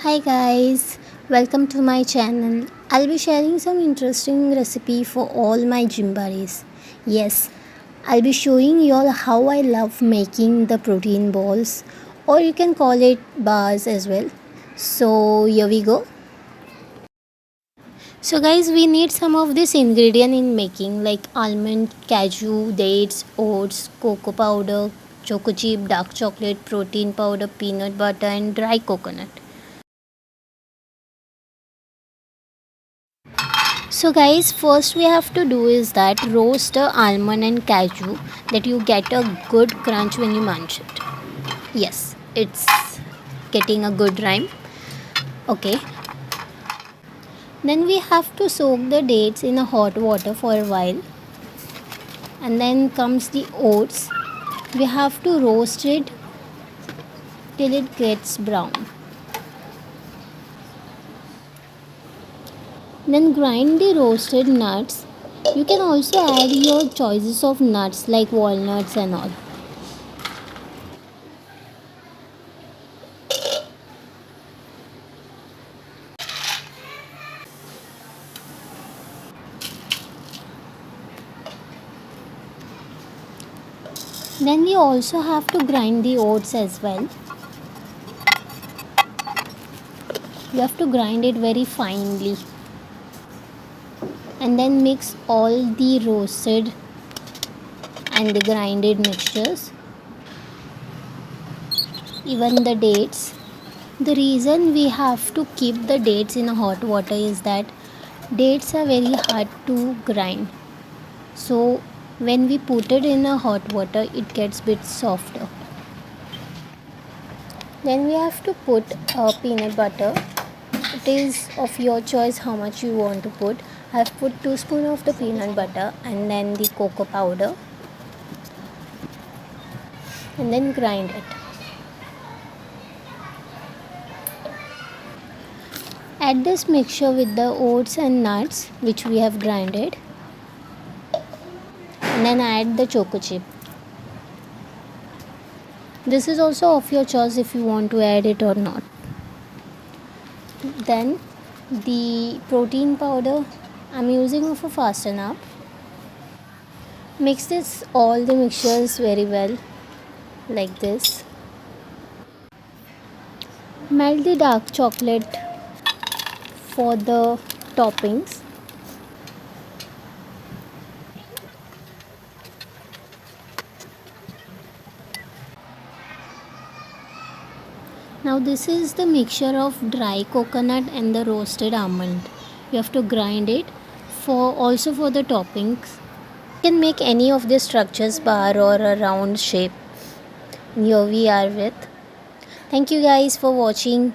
Hi guys, welcome to my channel. I'll be sharing some interesting recipe for all my gym buddies. Yes, I'll be showing you all how I love making the protein balls, or you can call it bars as well. So here we go. So guys, we need some of this ingredient in making like almond, cashew, dates, oats, cocoa powder, choco chip, dark chocolate, protein powder, peanut butter and dry coconut. So guys, first we have to do is that roast the almond and cashew that you get a good crunch when you munch it. Yes, it's getting a good rhyme. Okay. Then we have to soak the dates in a hot water for a while. And then comes the oats. We have to roast it till it gets brown. Then grind the roasted nuts. You can also add your choices of nuts like walnuts and all. Then we also have to grind the oats as well. You have to grind it very finely and then mix all the roasted and the grinded mixtures, even the dates. The reason we have to keep the dates in hot water is that dates are very hard to grind. So when we put it in a hot water, it gets bit softer. Then we have to put peanut butter. It is of your choice how much you want to put. I have put 2 spoons of the peanut butter and then the cocoa powder and then grind it. Add this mixture with the oats and nuts which we have grinded and then add the choco chip. This is also of your choice if you want to add it or not. Then the protein powder I'm using for fasten up. Mix this all the mixtures very well like this. Melt the dark chocolate for the toppings. Now this is the mixture of dry coconut and the roasted almond. You have to grind it for the toppings. You can make any of the structures bar or a round shape. Here we are with. Thank you guys for watching.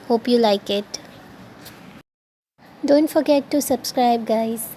Hope you like it. Don't forget to subscribe guys.